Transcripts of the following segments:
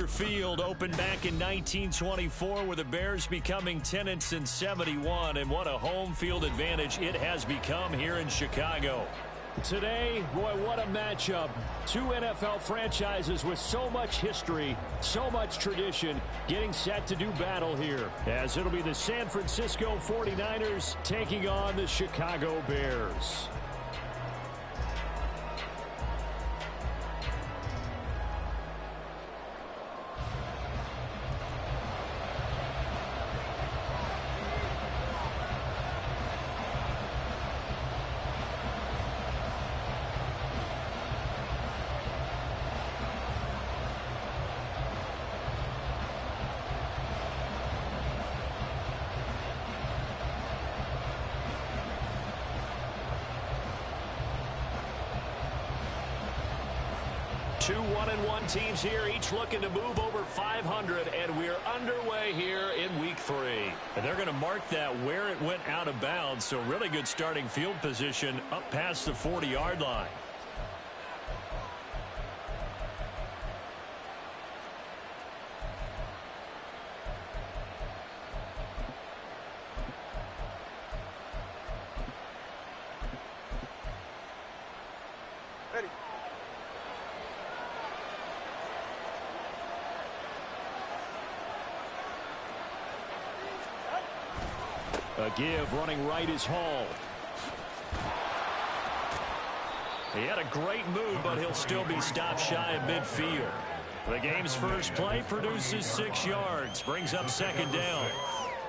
Field opened back in 1924 with the Bears becoming tenants in 71, and what a home field advantage it has become here in Chicago. Today, boy, what a matchup. Two NFL franchises with so much history, so much tradition, getting set to do battle here, as it'll be the San Francisco 49ers taking on the Chicago Bears. Two 1-1 teams here, each looking to move over 500, and we're underway here in Week 3. And they're going to mark that where it went out of bounds, so really good starting field position up past the 40-yard line. A give, running right is Hall. He had a great move, but he'll still be stopped shy of midfield. The game's first play produces 6 yards, brings up second down.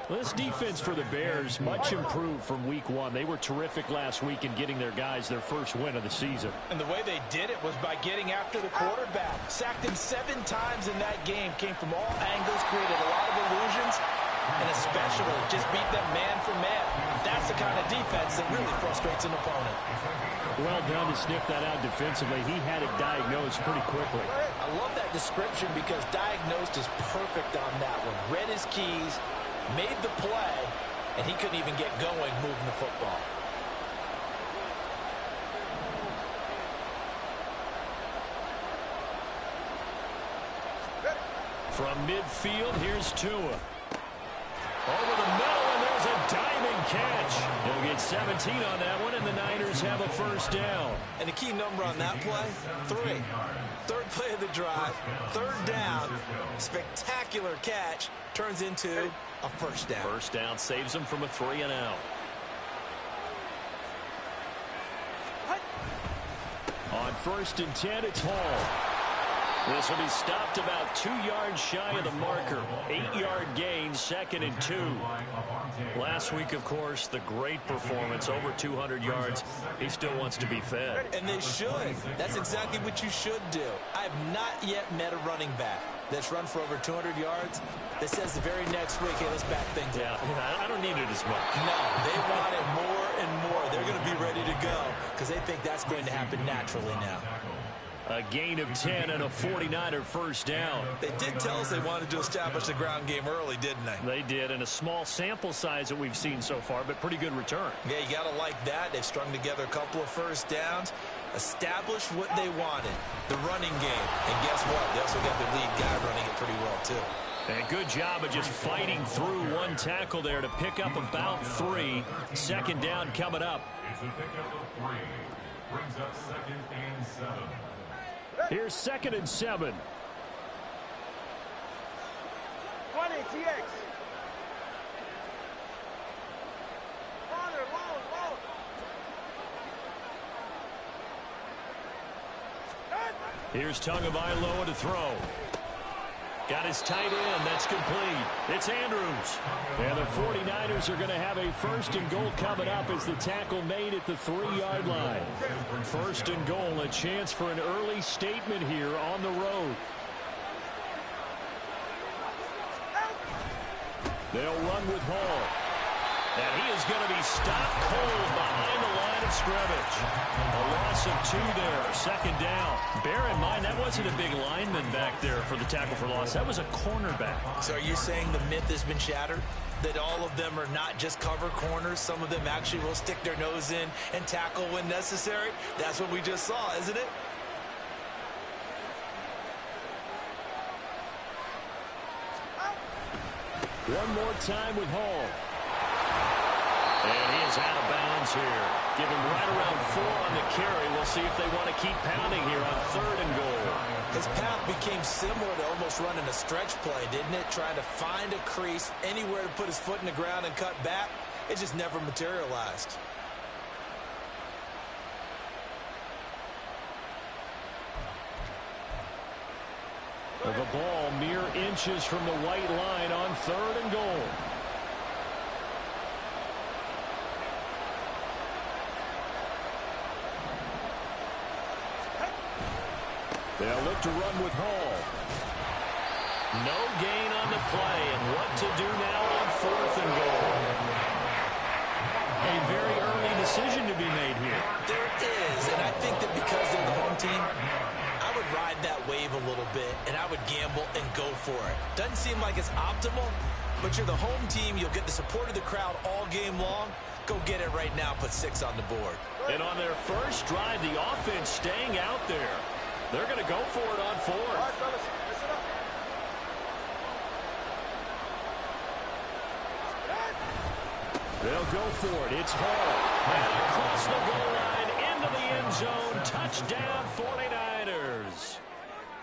This defense for the Bears, much improved from Week 1. They were terrific last week in getting their guys their first win of the season. And the way they did it was by getting after the quarterback. Sacked him 7 times in that game. Came from all angles, created a lot of illusions, and especially just beat them man for man. That's the kind of defense that really frustrates an opponent. Well done to sniff that out defensively. He had it diagnosed pretty quickly. I love that description because diagnosed is perfect on that one. Read his keys, made the play, and he couldn't even get going moving the football. From midfield, here's Tua. Over the middle, and there's a diving catch. He'll get 17 on that one, and the Niners have a first down. And the key number on that play, 3. Third play of the drive, third down, spectacular catch, turns into a first down. First down saves him from a 3-and-out. On 1st and 10, it's Hall. This will be stopped about 2 yards shy of the marker. 8-yard gain, 2nd and 2. Last week, of course, the great performance, over 200 yards. He still wants to be fed. And they should. That's exactly what you should do. I have not yet met a running back that's run for over 200 yards that says the very next week, hey, let's back things up. Yeah, I don't need it as much. No, they want it more and more. They're going to be ready to go because they think that's going to happen naturally now. A gain of 10 and a 49er first down. They did tell us they wanted to establish the ground game early, didn't they? They did, and a small sample size that we've seen so far, but pretty good return. Yeah, you got to like that. They've strung together a couple of first downs, established what they wanted, the running game. And guess what? They also got the lead guy running it pretty well, too. And good job of just fighting through one tackle there to pick up about 3. Second down coming up. It's a pickup of 3. Brings up 2nd and 7. Here's 2nd and 7. 20 TX. Long. Here's Tagovailoa to throw. Got his tight end. That's complete. It's Andrews. And the 49ers are going to have a 1st and goal coming up as the tackle made at the 3-yard line. 1st and goal, a chance for an early statement here on the road. They'll run with Hall. And he is going to be stopped cold behind the line of scrimmage. A loss of 2 there, 2nd down. Bear in mind, that wasn't a big lineman back there for the tackle for loss. That was a cornerback. So are you saying the myth has been shattered? That all of them are not just cover corners? Some of them actually will stick their nose in and tackle when necessary? That's what we just saw, isn't it? One more time with Hall. And he is out of bounds here. Give him right around 4 on the carry. We'll see if they want to keep pounding here on 3rd and goal. His path became similar to almost running a stretch play, didn't it? Trying to find a crease, anywhere to put his foot in the ground and cut back. It just never materialized. The ball mere inches from the white line on 3rd and goal. They'll look to run with Hall. No gain on the play, and what to do now on 4th and goal. A very early decision to be made here. There is, and I think that because they're the home team, I would ride that wave a little bit, and I would gamble and go for it. Doesn't seem like it's optimal, but you're the home team. You'll get the support of the crowd all game long. Go get it right now. Put 6 on the board. And on their first drive, the offense staying out there. They're going to go for it on 4th. All right, fellas, listen up. They'll go for it. It's Hall. And across the goal line, into the end zone. Touchdown, 49ers.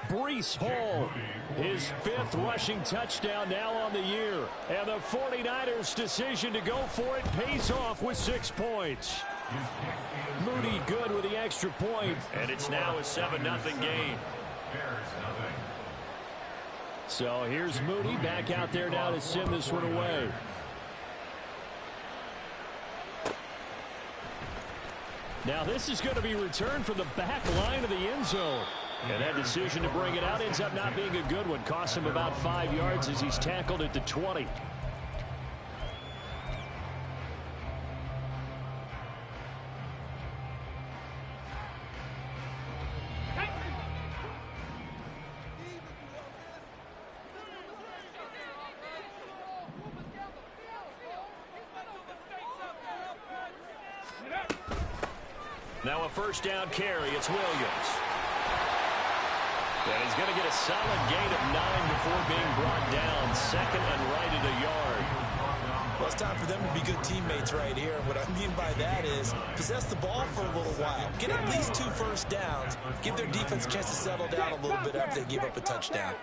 Breece Hall, his 5th rushing touchdown now on the year. And the 49ers' decision to go for it pays off with 6 points. Moody good with the extra point. And it's now a 7-0 game. So here's Moody back out there now to send this one away. Now this is going to be returned from the back line of the end zone. And that decision to bring it out ends up not being a good one. Costs him about 5 yards as he's tackled at the 20. Now a first down carry. It's Williams. And he's going to get a solid gain of 9 before being brought down. 2nd and right at a yard. Well, it's time for them to be good teammates right here. What I mean by that is possess the ball for a little while. Get at least 2 first downs. Give their defense a chance to settle down a little bit after they give up a touchdown.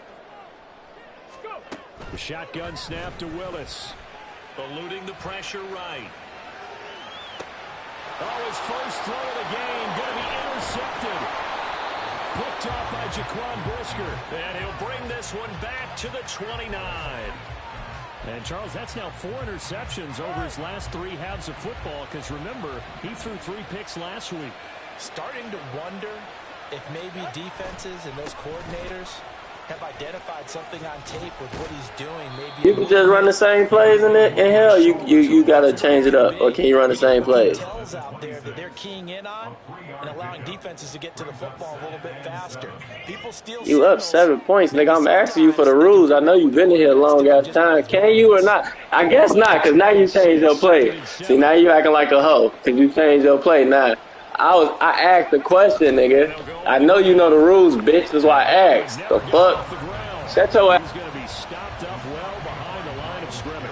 The shotgun snap to Willis. Eluding the pressure right. Oh, his first throw of the game going to be intercepted. Picked off by Jaquan Brisker. And he'll bring this one back to the 29. And, Charles, that's now 4 interceptions over his last 3 halves of football because, remember, he threw 3 picks last week. Starting to wonder if maybe defenses and those coordinators have identified something on tape with what he's doing. Maybe you can just run the same plays in hell. You got to change it up, or can you run the same plays? Tells out there that they're keying in on and allowing defenses to get to the football a little bit faster. People steal. You up 7 points, nigga. I'm asking you for the rules. I know you've been in here a long ass time. Can you or not? I guess not, because now you changed your play. See, now you acting like a hoe because you changed your play. Now, I asked the question, nigga. I know you know the rules, bitch. That's why I asked. The fuck? Shut your ass. He's going to be stopped up well behind the line of scrimmage.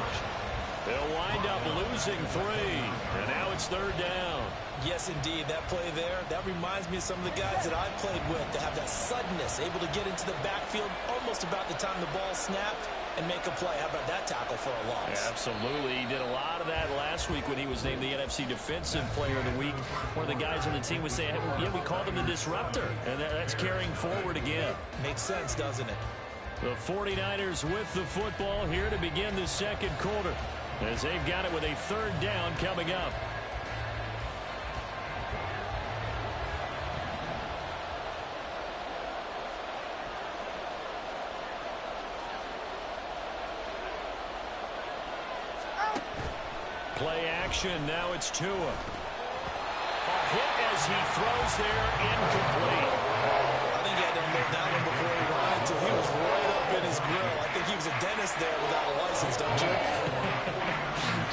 They'll wind up losing 3. And now it's 3rd down. Yes, indeed. That play there, that reminds me of some of the guys that I played with to have that suddenness, able to get into the backfield almost about the time the ball snapped and make a play. How about that tackle for a loss? Yeah, absolutely. He did a lot of that last week when he was named the NFC Defensive Player of the Week. One of the guys on the team would say, hey, yeah, we called him the disruptor. And that's carrying forward again. Makes sense, doesn't it? The 49ers with the football here to begin the 2nd quarter, as they've got it with a 3rd down coming up. Play action. Now it's Tua. A hit as he throws there, incomplete. I think he had to move that one before he wanted to. He was right up in his grill. I think he was a dentist there without a license, don't you?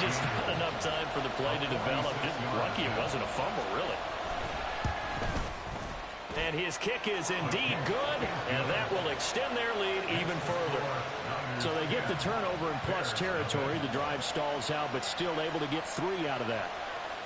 Just not enough time for the play to develop. Just lucky it wasn't a fumble, really. And his kick is indeed good, and that will extend their lead even further. So they get the turnover in plus territory. The drive stalls out, but still able to get 3 out of that.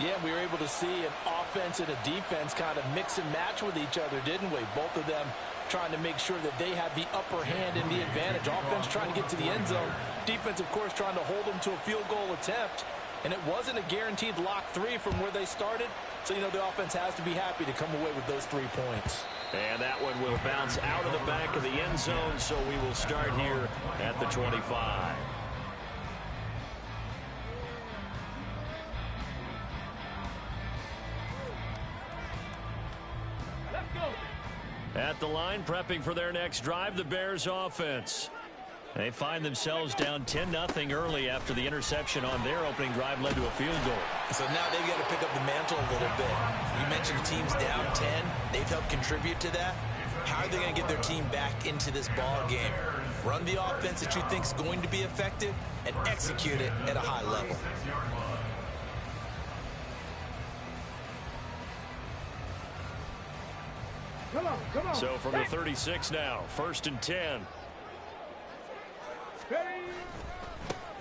Yeah, we were able to see an offense and a defense kind of mix and match with each other, didn't we? Both of them trying to make sure that they had the upper hand and the advantage. Offense trying to get to the end zone. Defense, of course, trying to hold them to a field goal attempt. And it wasn't a guaranteed lock 3 from where they started. So, you know, the offense has to be happy to come away with those 3 points. And that one will bounce out of the back of the end zone, so we will start here at the 25. At the line, prepping for their next drive, the Bears offense. They find themselves down 10-0 early after the interception on their opening drive led to a field goal. So now they've got to pick up the mantle a little bit. You mentioned the team's down 10. They've helped contribute to that. How are they going to get their team back into this ball game? Run the offense that you think is going to be effective and execute it at a high level. Come on. So from the 36 now, 1st and 10.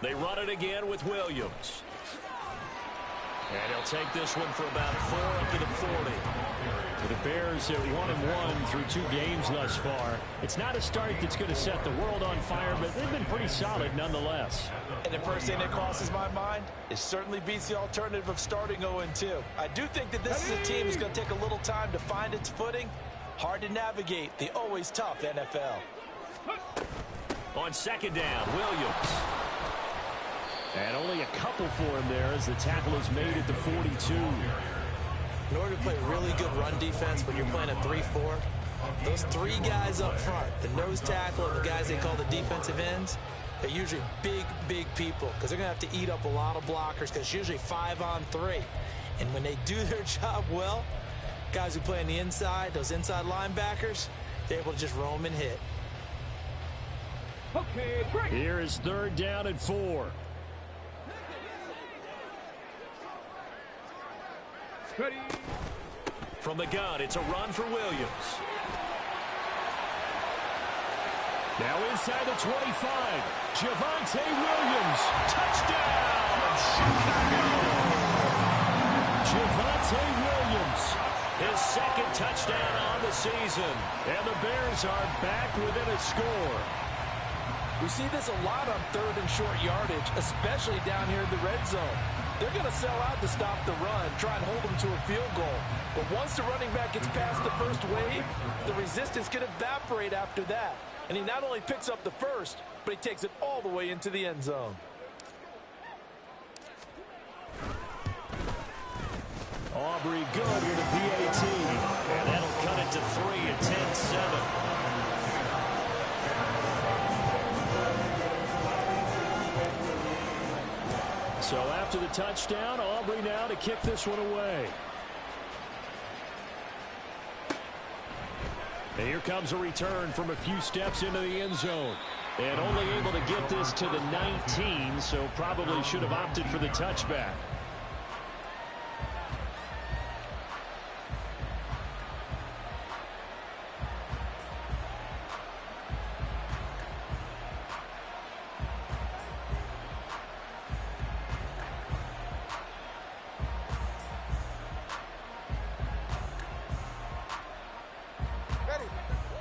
They run it again with Williams. And he'll take this one for about 4 up to the 40. The Bears at 1-1 through 2 games thus far. It's not a start that's going to set the world on fire, but they've been pretty solid nonetheless. And the first thing that crosses my mind, it certainly beats the alternative of starting 0-2. I do think that this is a team that's going to take a little time to find its footing. Hard to navigate the always tough NFL. On 2nd down, Williams. And only a couple for him there as the tackle is made at the 42. In order to play really good run defense when you're playing a 3-4, those 3 guys up front, the nose tackle and the guys they call the defensive ends, they're usually big people because they're going to have to eat up a lot of blockers because it's usually 5-on-3. And when they do their job well, guys who play on the inside, those inside linebackers, they're able to just roam and hit. Okay, break. Here is 3rd down and 4. Ready. From the gun, it's a run for Williams. Now inside the 25. Javonte Williams. Touchdown, Chicago! Javonte Williams. His 2nd touchdown on the season. And the Bears are back within a score. We see this a lot on 3rd and short yardage, especially down here in the red zone. They're going to sell out to stop the run, try and hold them to a field goal. But once the running back gets past the first wave, the resistance can evaporate after that. And he not only picks up the first, but he takes it all the way into the end zone. Aubrey good with a PAT. And that'll cut it to 3 at 10-7. So after the touchdown, Aubrey now to kick this one away. And here comes a return from a few steps into the end zone. And only able to get this to the 19, so probably should have opted for the touchback.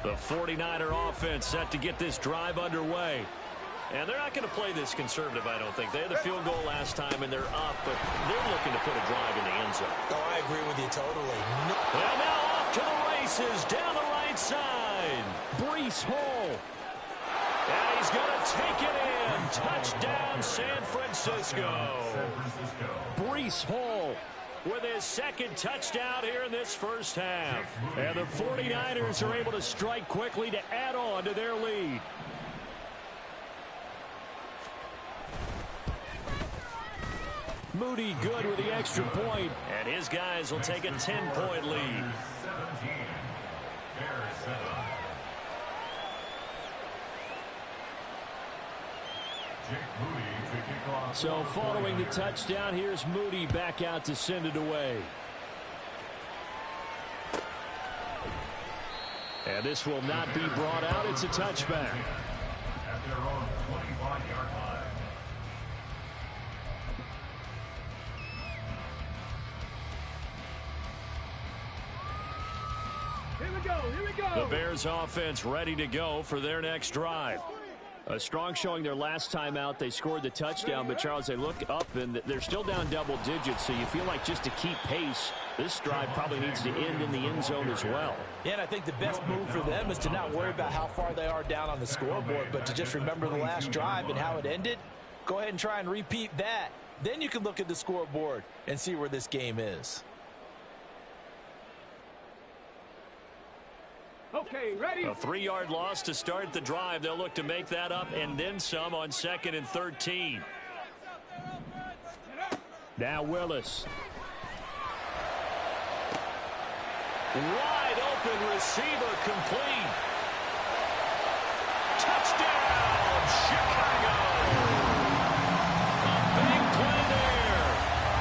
The 49er offense set to get this drive underway. And they're not going to play this conservative, I don't think. They had the field goal last time, and they're up, but they're looking to put a drive in the end zone. Oh, I agree with you totally. And now off to the races down the right side. Breece Hall. And he's going to take it in. Touchdown, San Francisco. Breece Hall with his 2nd touchdown here in this first half. And the 49ers are able to strike quickly to add on to their lead. Moody good with the extra point. And his guys will take a 10-point lead. So following the touchdown, here's Moody back out to send it away. And this will not be brought out. It's a touchback. At their own 20. The Bears offense ready to go for their next drive. A strong showing their last time out. They scored the touchdown, but Charles, they look up and they're still down double digits, so you feel like just to keep pace, this drive probably needs to end in the end zone as well. Yeah, and I think the best move for them is to not worry about how far they are down on the scoreboard, but to just remember the last drive and how it ended. Go ahead and try and repeat that. Then you can look at the scoreboard and see where this game is. Okay, ready? A 3-yard loss to start the drive. They'll look to make that up and then some on 2nd and 13. Now Willis. Wide open receiver complete. Touchdown, Chicago. A big play there.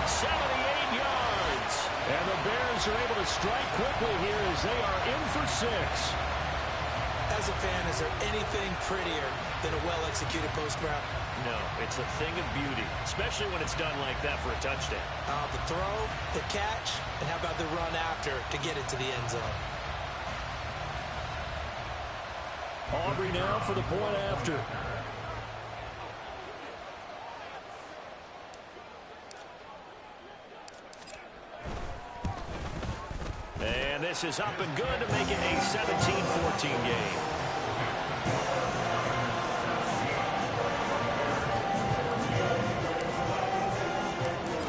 78 yards. And the Bears are able to strike quickly here as they are in for 6. As a fan, is there anything prettier than a well-executed post route? No, it's a thing of beauty, especially when it's done like that for a touchdown. The throw, the catch, and how about the run after to get it to the end zone? Aubrey now for the point after. And this is up and good to make it a 17-14 game.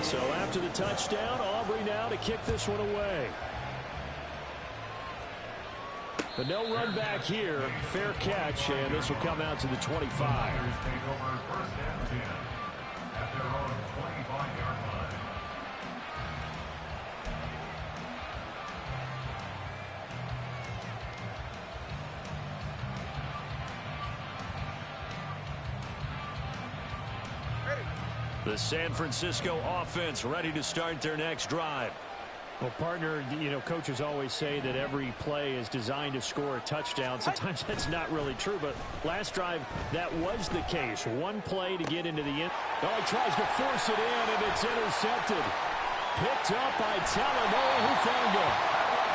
So after the touchdown, Aubrey now to kick this one away. But no run back here. Fair catch, and this will come out to the 25. Bears take over 1st and 10 at their own 25-yard line. The San Francisco offense ready to start their next drive. Well, partner, coaches always say that every play is designed to score a touchdown. Sometimes that's not really true, but last drive, that was the case. One play to get into the end. Oh, he tries to force it in, and it's intercepted. Picked up by Talanoa Hufanga.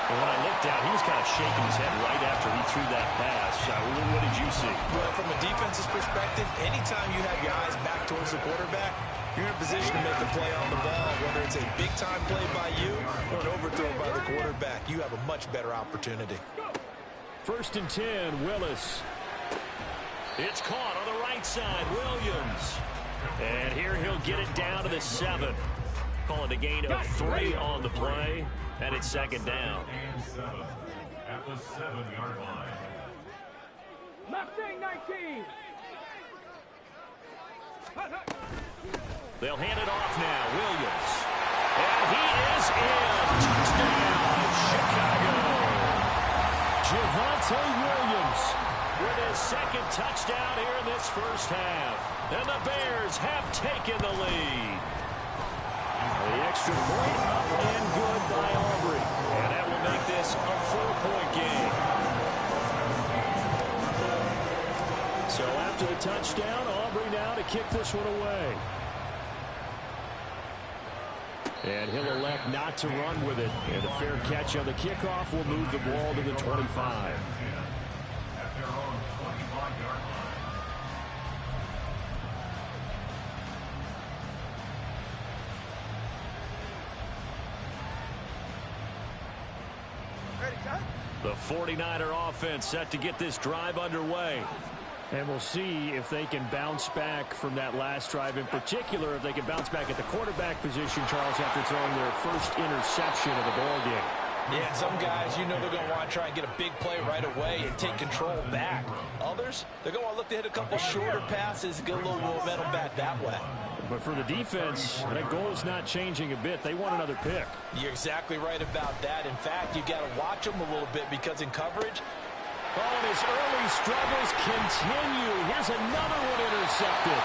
And when I looked down, he was kind of shaking his head right after he threw that pass. What did you see? Well, from a defense's perspective, anytime you have your eyes back towards the quarterback, you're in a position to make a play on the ball, whether it's a big-time play by you or an overthrow by the quarterback. You have a much better opportunity. 1st and 10, Willis. It's caught on the right side, Williams. And here he'll get it down to the 7. Call it a gain of 3 on the play, and it's 2nd down. And 7 at the 7-yard line. Mustang 19. They'll hand it off now, Williams. And he is in. Touchdown, Chicago. Javonte Williams with his 2nd touchdown here in this first half. And the Bears have taken the lead. The extra point up and good by Aubrey. And that will make this a 4-point game. So after the touchdown, Aubrey now to kick this one away. And he'll elect not to run with it. And a fair catch on the kickoff will move the ball to the 25. At their own 25-yard line. The 49er offense set to get this drive underway. And we'll see if they can bounce back from that last drive. In particular, if they can bounce back at the quarterback position, Charles, after throwing their first interception of the ball game. Yeah, some guys, they're going to want to try and get a big play right away and take control back. Others, they're going to want to look to hit a couple shorter passes, get a little momentum back that way. But for the defense, that goal is not changing a bit. They want another pick. You're exactly right about that. In fact, you got to watch them a little bit because in coverage, and his early struggles continue. Here's another one intercepted.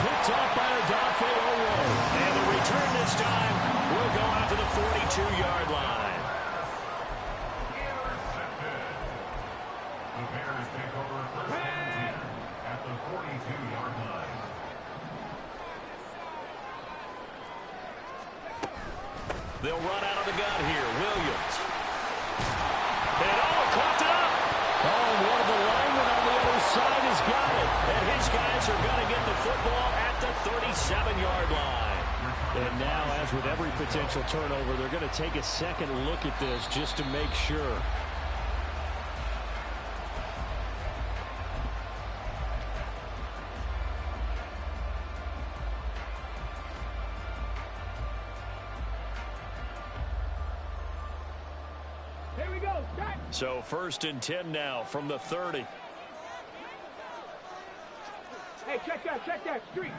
Picked up by Odafe Oweh. And the return this time will go out to the 42-yard line. Intercepted. The Bears take over 1st and 10 at the 42-yard line. They'll run out of the gun here. Williams. And Bears are going to get the football at the 37-yard line. And now, as with every potential turnover, they're going to take a second look at this just to make sure. Here we go. Start. So 1st and 10 now from the 30. Hey, check that. Street.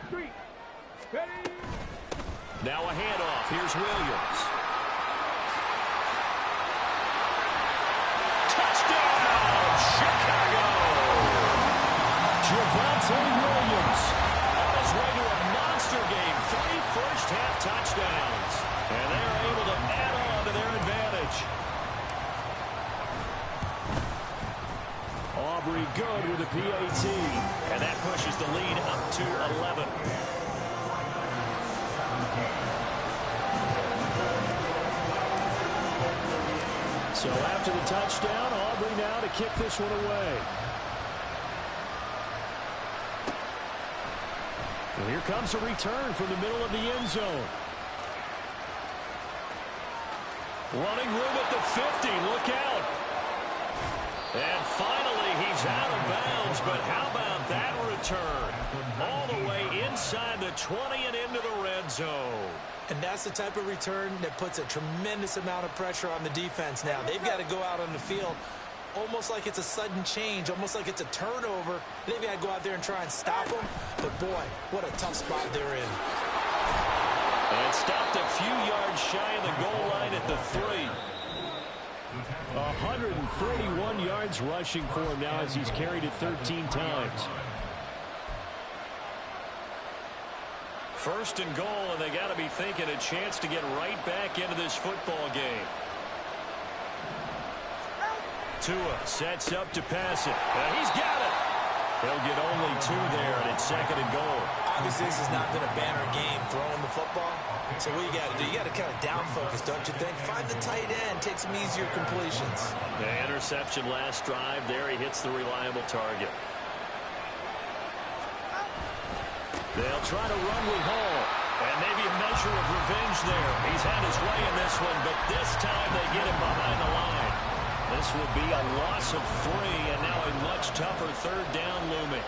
Ready? Now a handoff. Here's Williams. Touchdown, Chicago! Javonte Williams on his way to a monster game. 3 first-half touchdowns. And they're able to add on to their advantage. Aubrey good with a PAT. And that pushes the lead up to 11. So after the touchdown, Aubrey now to kick this one away. And here comes a return from the middle of the end zone. Running room at the 50. Look out. And finally, he's out of bounds. But how about that return? All the way inside the 20 and into the red zone. And that's the type of return that puts a tremendous amount of pressure on the defense now. They've got to go out on the field almost like it's a sudden change, almost like it's a turnover. They've got to go out there and try and stop them. But, boy, what a tough spot they're in. And stopped a few yards shy of the goal line at the 3. 141 yards rushing for him now as he's carried it 13 times. 1st and goal, and they got to be thinking a chance to get right back into this football game. Tua sets up to pass it. And he's got it. He'll get only 2 there, and it's 2nd and goal. Obviously, this has not been a banner game throwing the football. So what you got to do, you got to kind of down focus, don't you think? Find the tight end, take some easier completions. The interception last drive there. He hits the reliable target. They'll try to run with Hall. And maybe a measure of revenge there. He's had his way in this one, but this time they get him behind the line. This will be a loss of 3, and now a much tougher 3rd down looming.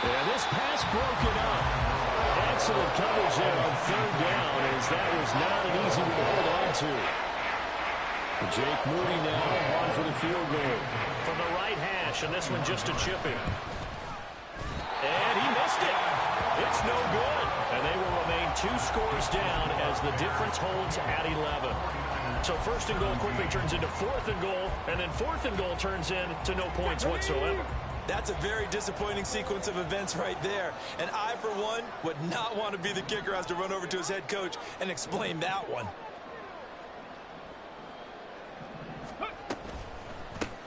And this pass broken up. Excellent coverage there on 3rd down, as that was not an easy one to hold on to. Jake Moody now on for the field goal. From the right hash, and this one just a chipping. And he missed it. It's no good. And they will remain 2 scores down as the difference holds at 11. So 1st and goal quickly turns into 4th and goal, and then 4th and goal turns into no points whatsoever. That's a very disappointing sequence of events right there. And I, for one, would not want to be the kicker who has to run over to his head coach and explain that one.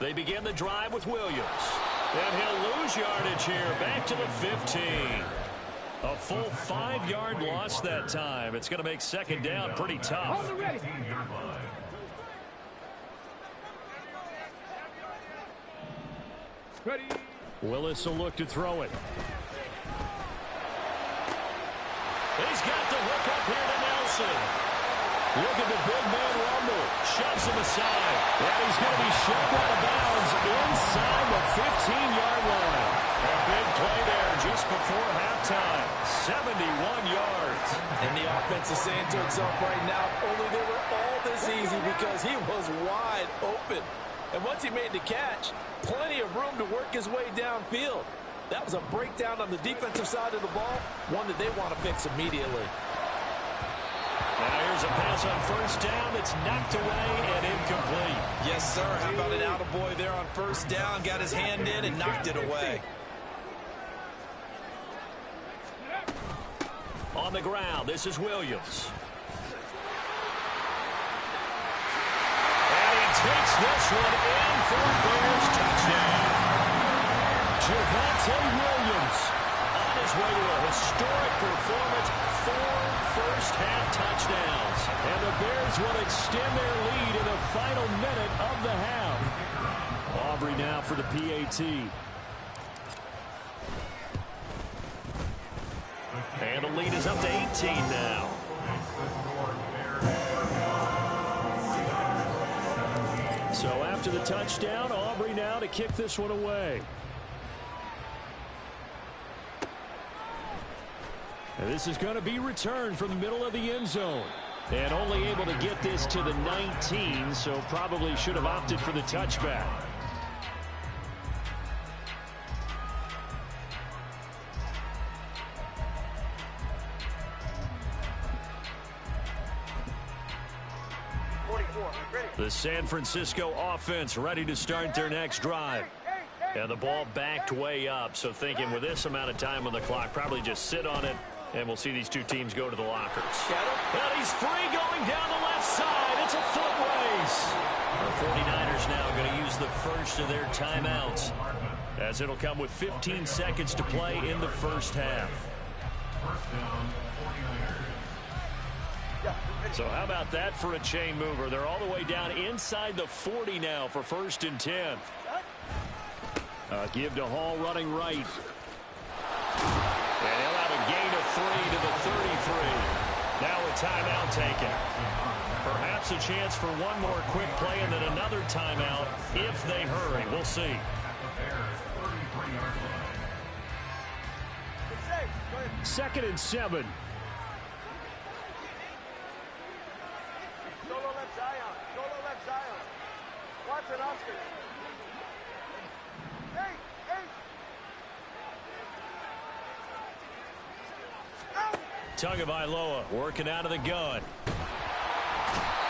They begin the drive with Williams. And he'll lose yardage here, back to the 15. A full 5-yard loss that time. It's going to make 2nd down pretty tough. Ready. Willis will look to throw it. He's got the hook up here to Nelson. Look at the big man rumble. Shoves him aside. And he's going to be shoved out of bounds inside the 15-yard line. A big play there just before halftime. 71 yards. And the offense is saying to itself right now, only they were all this easy because he was wide open. And once he made the catch, plenty of room to work his way downfield. That was a breakdown on the defensive side of the ball, one that they want to fix immediately. Now here's a pass on 1st down that's knocked away and incomplete. Yes, sir. How about an attaboy there on 1st down? Got his hand in and knocked it away. On the ground, this is Williams. And he takes this one in for a Bears touchdown. Javonte Williams on his way to a historic performance, 4 first-half touchdowns. And the Bears will extend their lead in the final minute of the half. Aubrey now for the PAT. And the lead is up to 18 now. So after the touchdown, Aubrey now to kick this one away. And this is going to be returned from the middle of the end zone. And only able to get this to the 19, so probably should have opted for the touchback. The San Francisco offense ready to start their next drive. And the ball backed way up, so thinking with this amount of time on the clock, probably just sit on it, and we'll see these two teams go to the lockers. And he's free going down the left side. It's a foot race. The 49ers now going to use the first of their timeouts, as it'll come with 15 seconds to play in the first half. First down, 49ers. So how about that for a chain mover? They're all the way down inside the 40 now for 1st and 10. Give to Hall running right. And he'll have a gain of 3 to the 33. Now a timeout taken. Perhaps a chance for one more quick play and then another timeout if they hurry. We'll see. Second and 7. Solo left Zion. Solo left Zion. Watson Oscar. Hey, hey. Tagovailoa working out of the gun.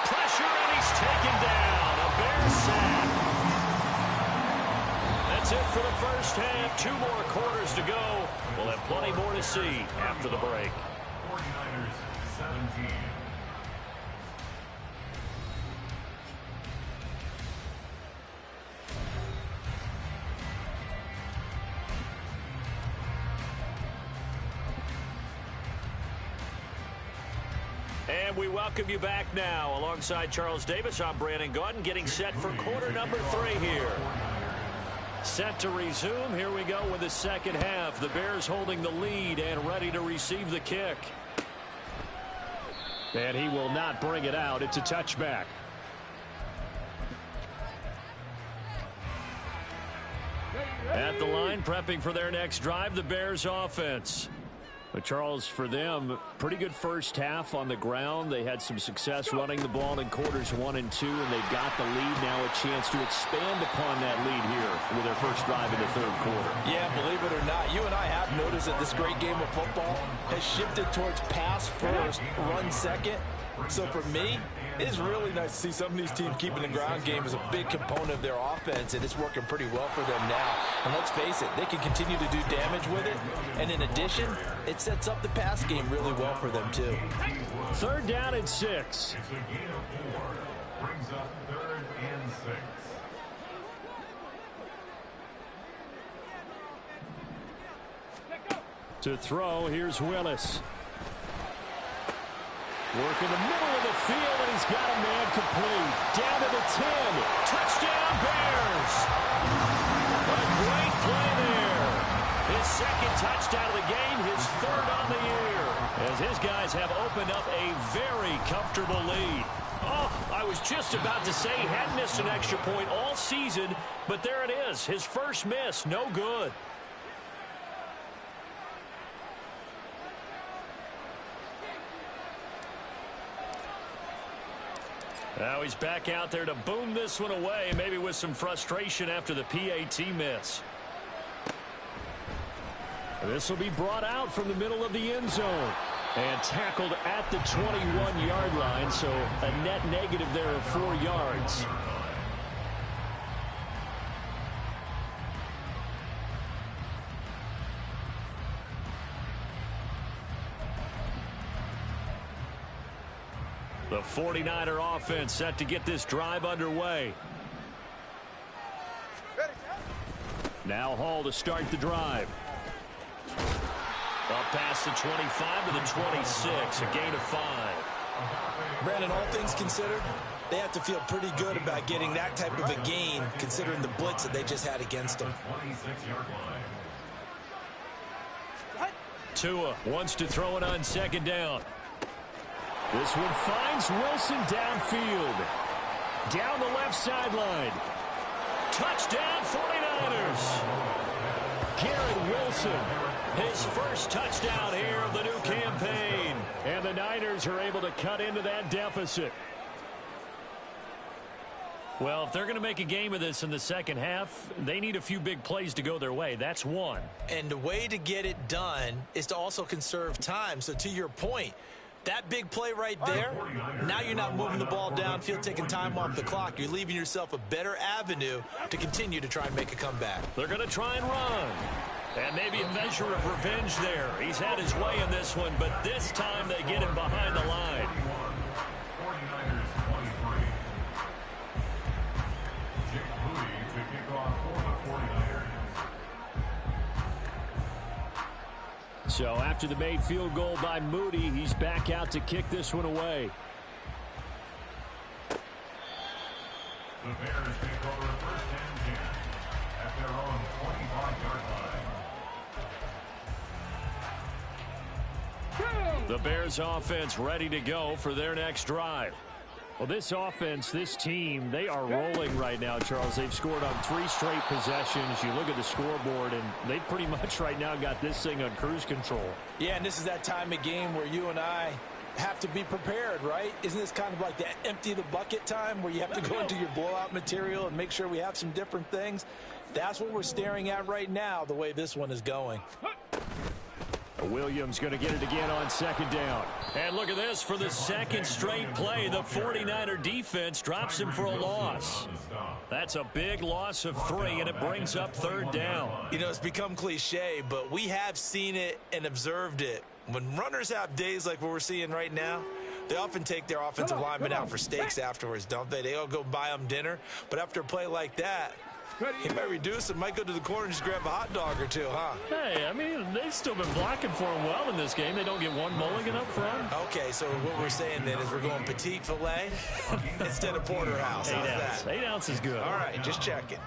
Pressure, and he's taken down. A Bears sack. That's it for the first half. 2 more quarters to go. We'll have plenty more to see after the break. 49ers 17. And we welcome you back now. Alongside Charles Davis, I'm Brandon Gaudin, getting set for quarter number 3 here. Set to resume. Here we go with the second half. The Bears holding the lead and ready to receive the kick. And he will not bring it out. It's a touchback. At the line, prepping for their next drive, the Bears offense. But Charles, for them, pretty good first half on the ground. They had some success running the ball in quarters 1 and 2, and they've got the lead now, a chance to expand upon that lead here with their first drive in the third quarter. Yeah, believe it or not, you and I have noticed that this great game of football has shifted towards pass first, run second. So for me, it's really nice to see some of these teams keeping the ground game as a big component of their offense, and it's working pretty well for them now. And let's face it, they can continue to do damage with it. And in addition, it sets up the pass game really well for them, too. Third down and 6. It's a gain of 4. Brings up 3rd and 6. To throw, here's Willis. Work in the middle of the field, and he's got a man complete. Down to the 10. Touchdown, Bears. A great play there. His second touchdown of the game, his 3rd on the year. As his guys have opened up a very comfortable lead. Oh, I was just about to say he hadn't missed an extra point all season, but there it is. His first miss, no good. Now he's back out there to boom this one away, maybe with some frustration after the PAT miss. This will be brought out from the middle of the end zone and tackled at the 21-yard line, so a net negative there of 4 yards. The 49er offense set to get this drive underway. Now Hall to start the drive. Up past the 25 to the 26, a gain of 5. Brandon, all things considered, they have to feel pretty good about getting that type of a gain, considering the blitz that they just had against them. Tua wants to throw it on second down. This one finds Wilson downfield. Down the left sideline. Touchdown 49ers. Garrett Wilson. His first touchdown here of the new campaign. And the Niners are able to cut into that deficit. Well, if they're going to make a game of this in the second half, they need a few big plays to go their way. That's one. And the way to get it done is to also conserve time. So to your point, that big play right there, now you're not moving the ball downfield, taking time off the clock. You're leaving yourself a better avenue to continue to try and make a comeback. They're going to try and run. And maybe a measure of revenge there. He's had his way in this one, but this time they get him behind the line. 49ers 23. Jake Moody to kick off for the 49ers. So after the made field goal by Moody, he's back out to kick this one away. The Bears take over first and 10 at their own 25-yard line. The Bears offense ready to go for their next drive. Well, this offense, this team, they are rolling right now, Charles. They've scored on 3 straight possessions. You look at the scoreboard, and they pretty much right now got this thing on cruise control. Yeah, and this is that time of game where you and I have to be prepared, right? Isn't this kind of like the empty the bucket time where you have to go into your blowout material and make sure we have some different things? That's what we're staring at right now, the way this one is going. Williams going to get it again on second down. And look at this. For the second straight play, the 49er defense drops him for a loss. That's a big loss of 3, and it brings up third down. You know, it's become cliche, but we have seen it and observed it. When runners have days like what we're seeing right now, they often take their offensive linemen out for steaks afterwards, don't they? They all go buy them dinner. But after a play like that, he might reduce it, might go to the corner and just grab a hot dog or two, huh? Hey, I mean, they've still been blocking for him well in this game. They don't get one mulligan up front. Okay, so what we're saying then is we're going petite filet instead of porterhouse. How's that? 8 ounce is good. All right, just checking.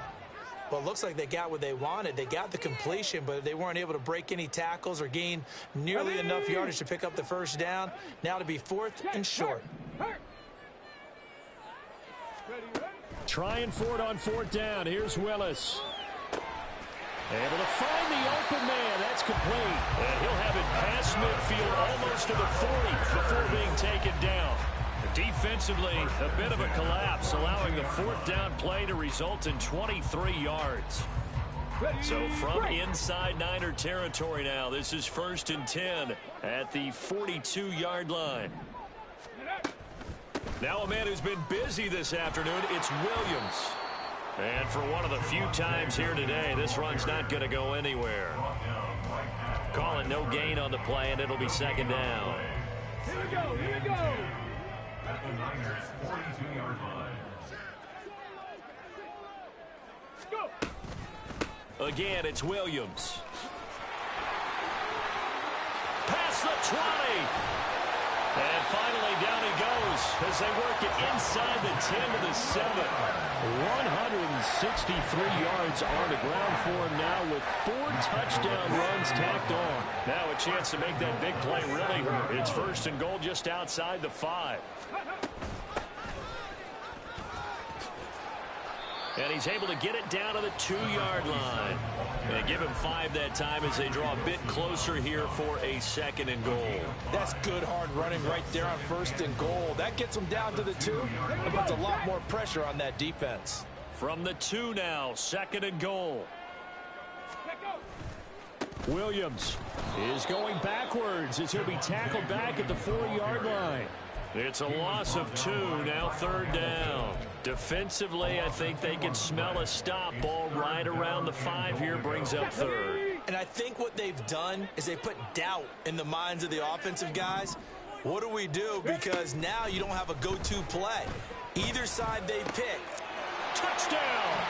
Well, it looks like they got what they wanted. They got the completion, but they weren't able to break any tackles or gain nearly enough yardage to pick up the first down. Now to be 4th and short. Trying for it on 4th down. Here's Willis. Able to find the open man. That's complete. And he'll have it past midfield almost to the 40 before being taken down. Defensively, a bit of a collapse, allowing the 4th down play to result in 23 yards. So from inside Niner territory now, this is 1st and 10 at the 42-yard line. Now a man who's been busy this afternoon, it's Williams. And for one of the few times here today, this run's not going to go anywhere. Calling no gain on the play, and it'll be 2nd down. Here we go, here we go. At the Niners' 42-yard line. Go. Again, it's Williams. Past the 20. And finally, down he goes as they work it inside the 10 to the 7. 163 yards on the ground for him now with 4 touchdown runs tacked on. Now a chance to make that big play really hurt. It's 1st and goal just outside the 5. And he's able to get it down to the 2-yard line. And give him 5 that time as they draw a bit closer here for a 2nd and goal. That's good hard running right there on 1st and goal. That gets them down to the 2. It puts a lot more pressure on that defense. From the 2 now, 2nd and goal. Williams is going backwards as he'll be tackled back at the 4-yard line. It's a loss of 2, now 3rd down. Defensively, I think they can smell a stop. Ball right around the 5 here, brings up 3rd. And I think what they've done is they put doubt in the minds of the offensive guys. What do we do? Because now you don't have a go-to play. Either side they pick. Touchdown!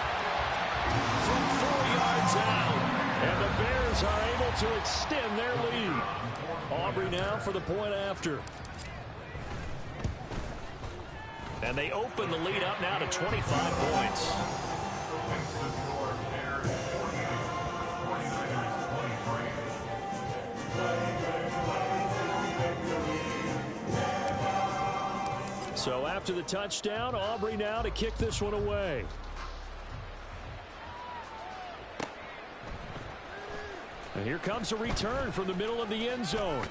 From 4 yards down. And the Bears are able to extend their lead. Aubrey now for the point after. And they open the lead up now to 25 points. So after the touchdown, Aubrey now to kick this one away. And here comes a return from the middle of the end zone.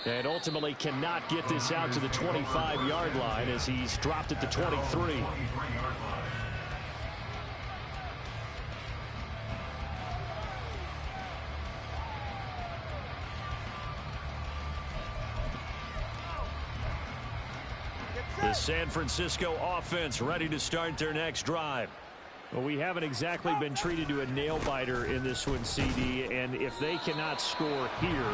And ultimately cannot get this out to the 25-yard line as he's dropped at the 23. The San Francisco offense ready to start their next drive. Well, we haven't exactly been treated to a nail-biter in this one, CD, and if they cannot score here,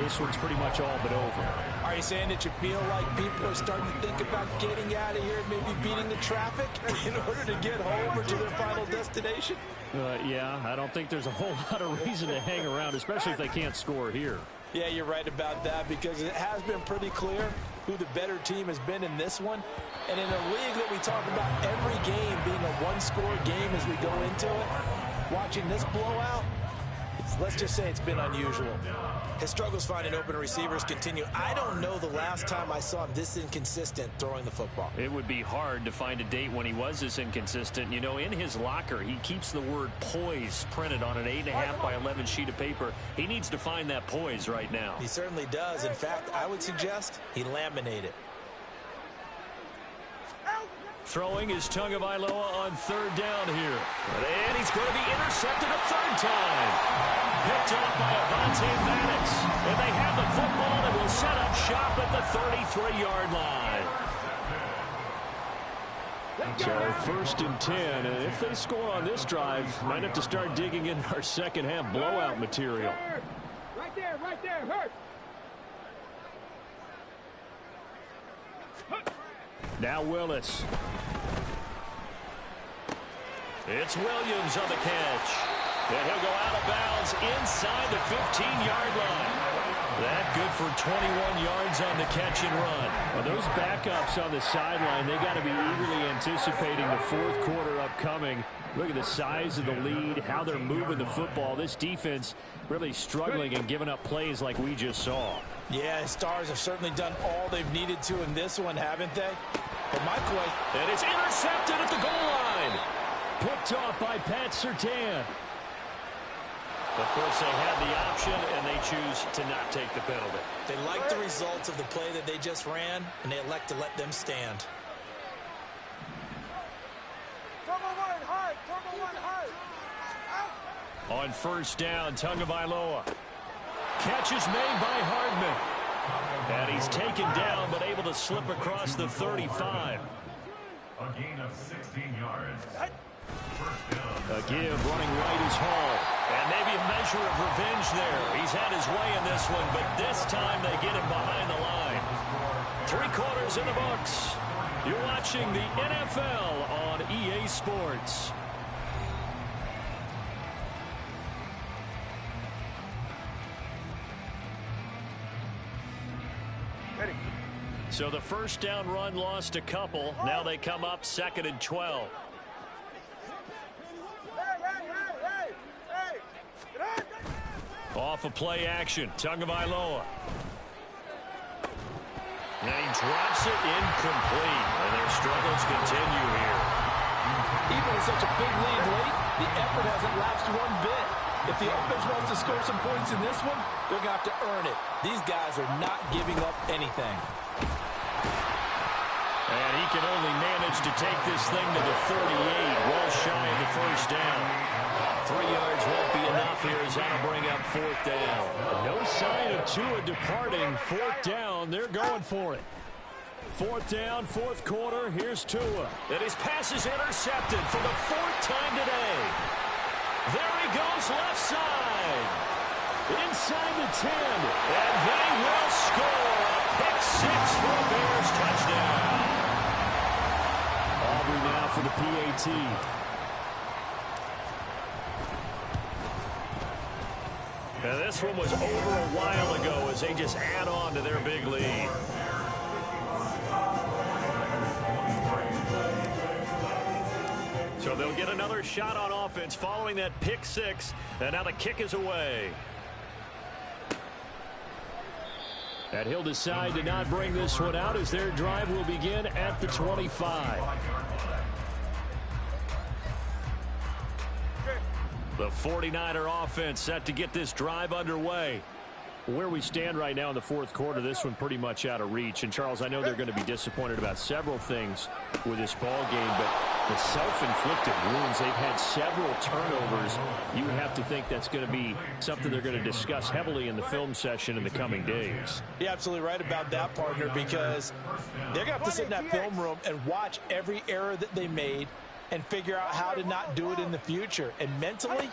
this one's pretty much all but over. Are you saying that you feel like people are starting to think about getting out of here and maybe beating the traffic in order to get home or to their final destination? Yeah, I don't think there's a whole lot of reason to hang around, especially if they can't score here. Yeah, you're right about that because it has been pretty clear who the better team has been in this one. And in a league that we talk about every game being a one-score game as we go into it, watching this blowout, let's just say it's been unusual. His struggles finding open receivers continue. I don't know the last time I saw him this inconsistent throwing the football. It would be hard to find a date when he was this inconsistent. You know, in his locker, he keeps the word poise printed on an 8.5 by 11 sheet of paper. He needs to find that poise right now. He certainly does. In fact, I would suggest he laminate it. Throwing is Tagovailoa on third down here. And he's going to be intercepted a third time. Picked off by Avonte Maddox. And they have the football and will set up shop at the 33-yard line. So first and 10. And if they score on this drive, might have to start digging in our second half blowout material. Right there, hurt. Now Willis. It's Williams on the catch. And he'll go out of bounds inside the 15-yard line. That good for 21 yards on the catch and run. Well, those backups on the sideline, they got to be eagerly anticipating the fourth quarter upcoming. Look at the size of the lead, how they're moving the football. This defense really struggling and giving up plays like we just saw. Yeah, Stars have certainly done all they've needed to in this one, haven't they? But Mike, and it's intercepted at the goal line. Picked off by Pat Surtain. Of course, they had the option, and they choose to not take the penalty. They like the results of the play that they just ran, and they elect to let them stand. On first down, Tagovailoa. Catch is made by Hardman. And he's taken down, but able to slip across the 35. A gain of 16 yards. A give running right is Hall. And maybe a measure of revenge there. He's had his way in this one, but this time they get him behind the line. 3 quarters in the books. You're watching the NFL on EA Sports. So the first down run lost a couple. Now they come up 2nd and 12. Off of play action, Tagovailoa. And he drops it incomplete. And their struggles continue here. Even with such a big lead late, the effort hasn't lapsed one bit. If the offense wants to score some points in this one, they're going to have to earn it. These guys are not giving up anything. And he can only manage to take this thing to the 38, well shy of the first down. 3 yards won't be enough here as that'll bring up 4th down. No sign of Tua departing. 4th down, they're going for it. 4th down, 4th quarter, here's Tua. And his pass is intercepted for the 4th time today. There he goes left side. Inside the 10. And they will score a pick 6 for a Bears touchdown. Aubrey now for the PAT. Now, this one was over a while ago as they just add on to their big lead. So they'll get another shot on offense following that pick six, and now the kick is away. And he'll decide to not bring this one out as their drive will begin at the 25. The 49er offense set to get this drive underway. Where we stand right now in the fourth quarter, this one pretty much out of reach. And, Charles, I know they're going to be disappointed about several things with this ball game, but the self-inflicted wounds, they've had several turnovers. You would have to think that's going to be something they're going to discuss heavily in the film session in the coming days. You're absolutely right about that, partner, because they're going to have to sit in that film room and watch every error that they made and figure out how to not do it in the future. And mentally,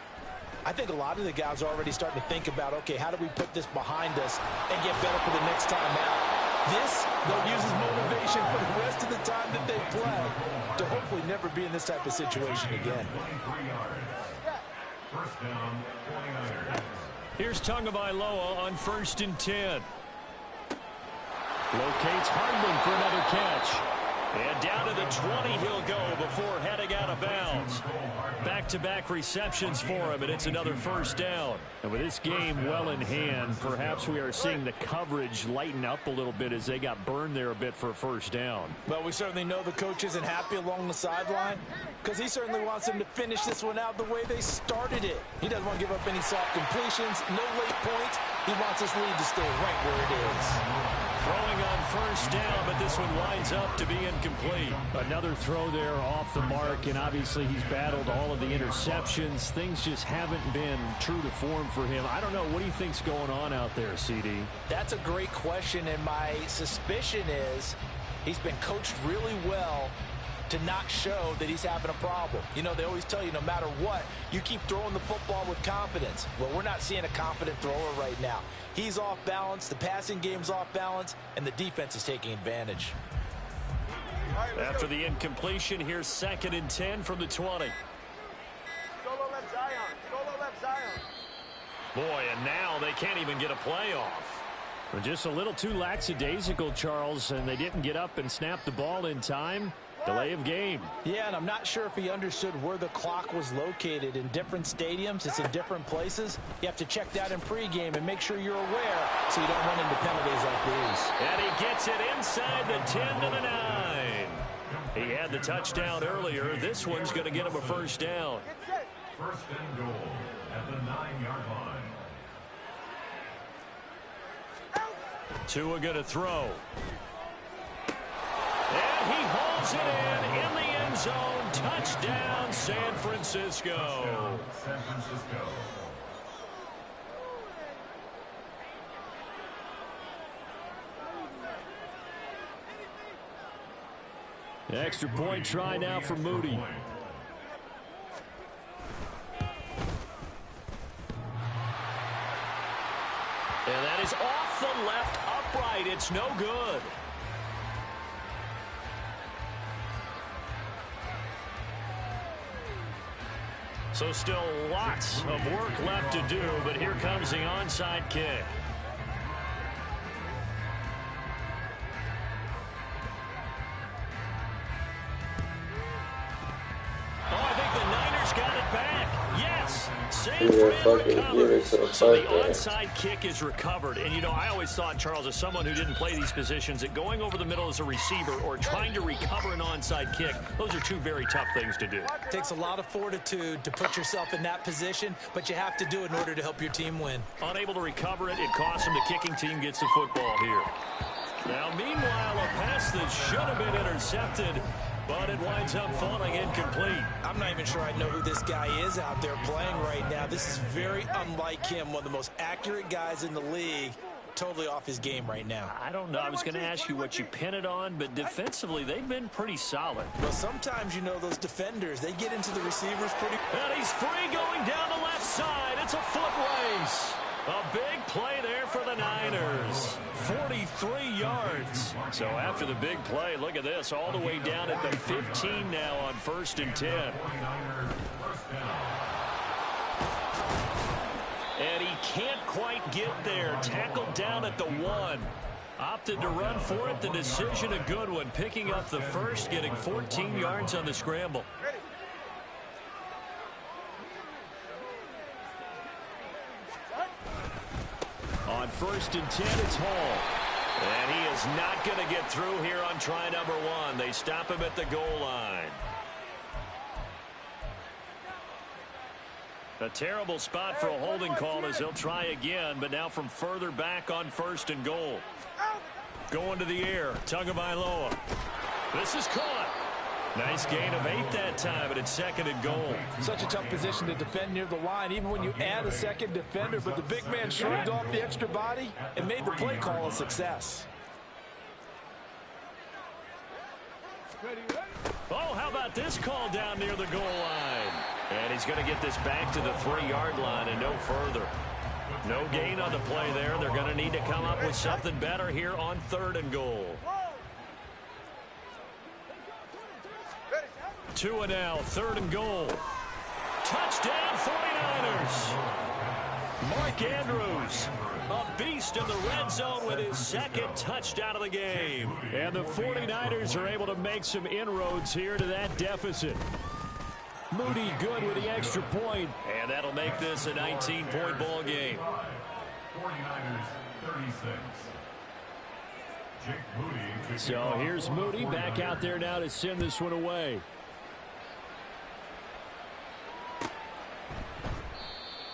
I think a lot of the guys are already starting to think about, okay, how do we put this behind us and get better for the next time out? This, they'll use as motivation for the rest of the time that they play to hopefully never be in this type of situation again. First down, 49ers. Here's Tagovailoa on 1st and 10. Locates Hardman for another catch. And down to the 20 he'll go before heading out of bounds. Back-to-back receptions for him, and it's another first down. And with this game well in hand, perhaps we are seeing the coverage lighten up a little bit as they got burned there a bit for a first down. Well, we certainly know the coach isn't happy along the sideline because he certainly wants them to finish this one out the way they started it. He doesn't want to give up any soft completions, no late points. He wants this lead to stay right where it is. Throwing on first down, but this one winds up to be incomplete. Another throw there off the mark, and obviously he's battled all of the interceptions. Things just haven't been true to form for him. I don't know. What do you think's going on out there, CD? That's a great question, and my suspicion is he's been coached really well to not show that he's having a problem. You know, they always tell you no matter what, you keep throwing the football with confidence. Well, we're not seeing a confident thrower right now. He's off balance, the passing game's off balance, and the defense is taking advantage. After the incompletion, here's 2nd and 10 from the 20. Solo left Zion. Solo left Zion. Boy, and now they can't even get a play off. We're just a little too lackadaisical, Charles, and they didn't get up and snap the ball in time. Delay of game. Yeah, and I'm not sure if he understood where the clock was located. In different stadiums, it's in different places. You have to check that in pregame and make sure you're aware so you don't run into penalties like these. And he gets it inside the 10 to the 9. He had the touchdown earlier. This one's going to get him a first down. First and goal at the 9-yard line. Tua going to throw. And he holds it in the end zone. Touchdown, San Francisco. San Francisco. Extra point try now for Moody. And that is off the left upright. It's no good. So still lots of work left to do, but here comes the onside kick. Oh, I think the Niners got it back. Yes, San Fran recovers. So the onside kick is recovered. And, you know, I always thought, Charles, as someone who didn't play these positions, that going over the middle as a receiver or trying to recover an onside kick, those are two very tough things to do. It takes a lot of fortitude to put yourself in that position, but you have to do it in order to help your team win. Unable to recover it, it costs him. The kicking team gets the football here. Now, meanwhile, a pass that should have been intercepted, but it winds up falling incomplete. I'm not even sure I know who this guy is out there playing right now. This is very unlike him, one of the most accurate guys in the league. Totally off his game right now. I don't know. I was going to ask you what you pin it on, but defensively, they've been pretty solid. Well, sometimes, you know, those defenders, they get into the receivers pretty... And he's free going down the left side. It's a foot race. A big play there for the Niners. 43 yards. So after the big play, look at this. All the way down at the 15 now on 1st and 10. And he can't quite get there. Tackled down at the 1. Opted to run for it. The decision a good one. Picking up the first, getting 14 yards on the scramble. On 1st and 10, it's Hall. And he is not going to get through here on try number 1. They stop him at the goal line. A terrible spot for a holding call as they'll try again, but now from further back on 1st and goal. Going to the air, Tagovailoa. This is caught. Nice gain of 8 that time, but it's 2nd and goal. Such a tough position to defend near the line, even when you add a second defender, but the big man shrugged off the extra body and made the play call a success. Oh, how about this call down near the goal line? And he's going to get this back to the 3-yard line and no further. No gain on the play there. They're going to need to come up with something better here on 3rd and goal. 2 and now, 3rd and goal. Touchdown 49ers. Mark Andrews, a beast in the red zone with his 2nd touchdown of the game. And the 49ers are able to make some inroads here to that deficit. Moody good with the extra point. And that'll make this a 19-point ball game. 49ers 36. Jake Moody to So kick off here's for Moody the back 49ers. out there now to send this one away.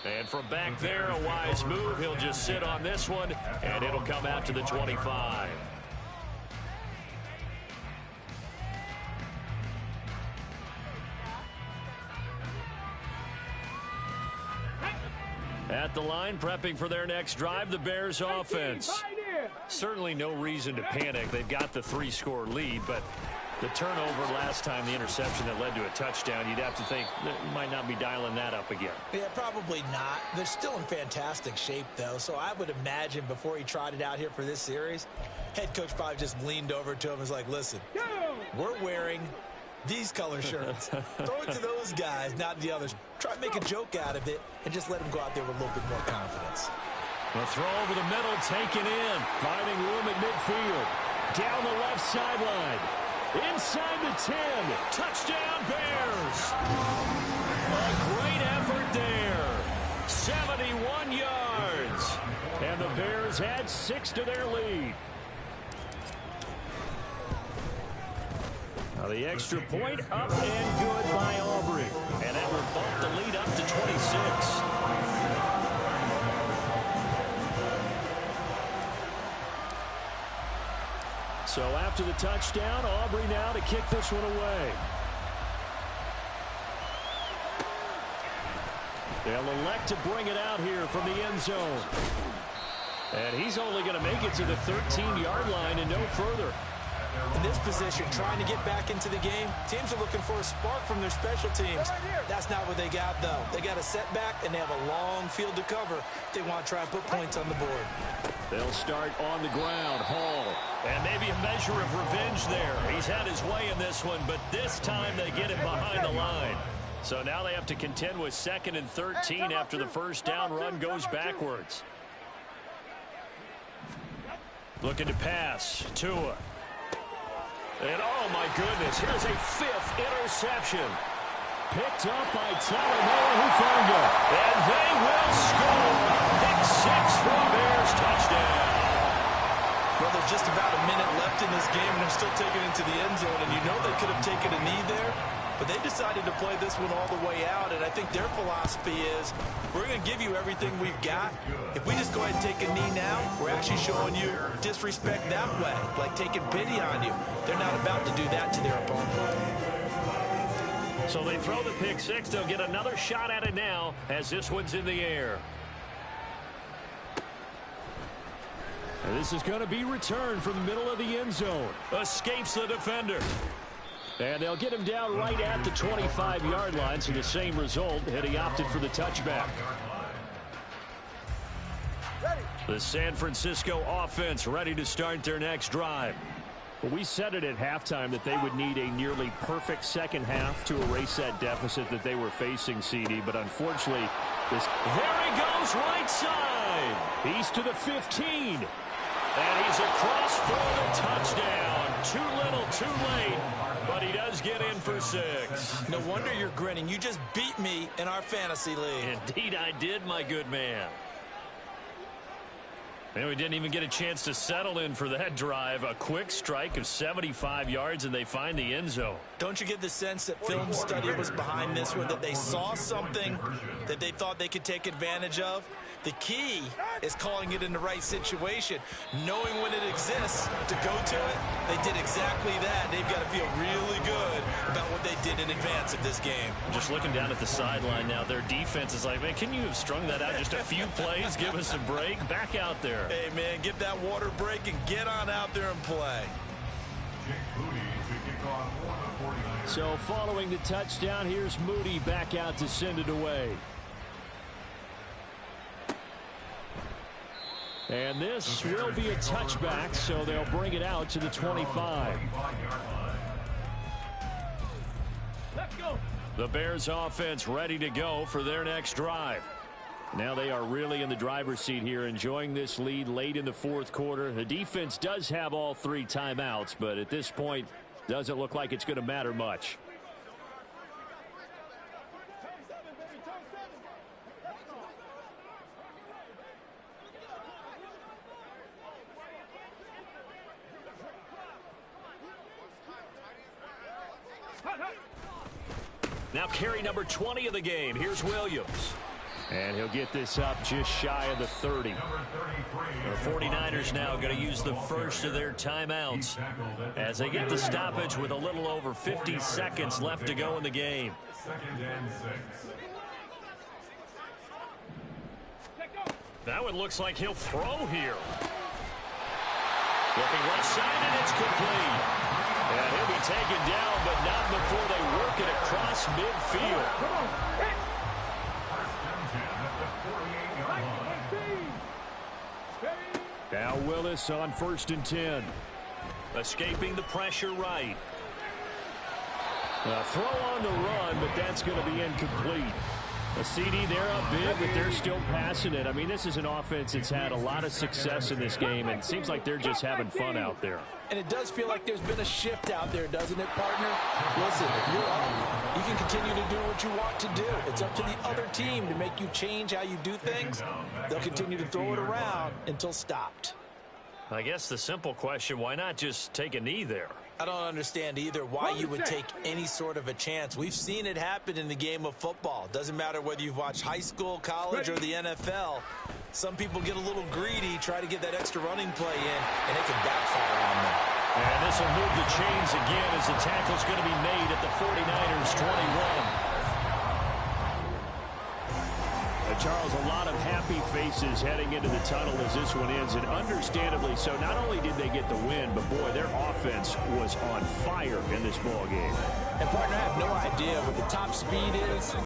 And from back there, a wise move. He'll just sit on this one, and it'll come out to the 25. At the line, prepping for their next drive, the Bears offense. Certainly no reason to panic. They've got the 3-score lead, but the turnover last time, the interception that led to a touchdown, you'd have to think that you might not be dialing that up again. Yeah, probably not. They're still in fantastic shape, though, so I would imagine before he tried it out here for this series, head coach probably just leaned over to him and was like, listen, we're wearing these color shirts. Throw it to those guys, not the others. Try to make a joke out of it and just let them go out there with a little bit more confidence. The throw over the middle, taken in. Finding room at midfield. Down the left sideline. Inside the 10. Touchdown, Bears. A great effort there. 71 yards. And the Bears add 6 to their lead. Now the extra point up and good by Aubrey. And that will bump the lead up to 26. So after the touchdown, Aubrey now to kick this one away. They'll elect to bring it out here from the end zone. And he's only going to make it to the 13-yard line and no further. In this position, trying to get back into the game, teams are looking for a spark from their special teams. That's not what they got, though. They got a setback, and they have a long field to cover if they want to try and put points on the board. They'll start on the ground. Hall. And maybe a measure of revenge there. He's had his way in this one, but this time they get him behind the line. So now they have to contend with 2nd and 13 after the first down run goes backwards. Looking to pass. Tua. And oh my goodness, here's a 5th interception. Picked up by Talanoa Hufanga. And they will score. Pick 6 for the Bears, touchdown. Well, there's just about a minute left in this game, and they're still taking it to the end zone. And you know they could have taken a knee there, but they decided to play this one all the way out. And I think their philosophy is, we're going to give you everything we've got. If we just go ahead and take a knee now, we're actually showing you disrespect that way, like taking pity on you. They're not about to do that to their opponent. So they throw the pick 6. They'll get another shot at it now as this one's in the air. And this is going to be returned from the middle of the end zone. Escapes the defender. And they'll get him down right at the 25-yard line, so the same result, and he opted for the touchback. The San Francisco offense ready to start their next drive. Well, we said it at halftime that they would need a nearly perfect second half to erase that deficit that they were facing, CD. But unfortunately, There he goes right side. He's to the 15. And he's across for the touchdown. Too little, too late. But he does get in for 6. No wonder you're grinning. You just beat me in our fantasy league. Indeed I did, my good man. And we didn't even get a chance to settle in for that drive. A quick strike of 75 yards, and they find the end zone. Don't you get the sense that film study was behind this one, that they saw something that they thought they could take advantage of? The key is calling it in the right situation, knowing when it exists to go to it. They did exactly that. They've got to feel really good about what they did in advance of this game. Just looking down at the sideline now, their defense is like, man, can you have strung that out just a few plays? Give us a break. Back out there. Hey, man, get that water break and get on out there and play. So following the touchdown, here's Moody back out to send it away. And this will be a touchback, so they'll bring it out to the 25. Let's go. The Bears offense ready to go for their next drive. Now they are really in the driver's seat here, enjoying this lead late in the fourth quarter. The defense does have all 3 timeouts, but at this point, doesn't look like it's going to matter much. Now carry number 20 of the game. Here's Williams. And he'll get this up just shy of the 30. The 49ers now going to use the first of their timeouts as they get the stoppage with a little over 50 seconds left to go in the game. 2nd and 6. That one looks like he'll throw here. Looking left side, and it's complete. And he'll be taken down, but not before they work it across midfield. Now Willis on 1st and 10. Escaping the pressure right. A throw on the run, but that's going to be incomplete. A CD, they're up big, but they're still passing it. I mean, this is an offense that's had a lot of success in this game, and it seems like they're just having fun out there. And it does feel like there's been a shift out there, doesn't it, partner? Listen, if you're up, you can continue to do what you want to do. It's up to the other team to make you change how you do things. They'll continue to throw it around until stopped. I guess the simple question, why not just take a knee there? I don't understand either why you would take any sort of a chance. We've seen it happen in the game of football. Doesn't matter whether you've watched high school, college, or the NFL. Some people get a little greedy, try to get that extra running play in, and it can backfire on them. And this will move the chains again as the tackle's going to be made at the 49ers 21. Charles, a lot of happy faces heading into the tunnel as this one ends, and understandably so. Not only did they get the win, but boy, their offense was on fire in this ball game. And partner, I have no idea what the top speed is.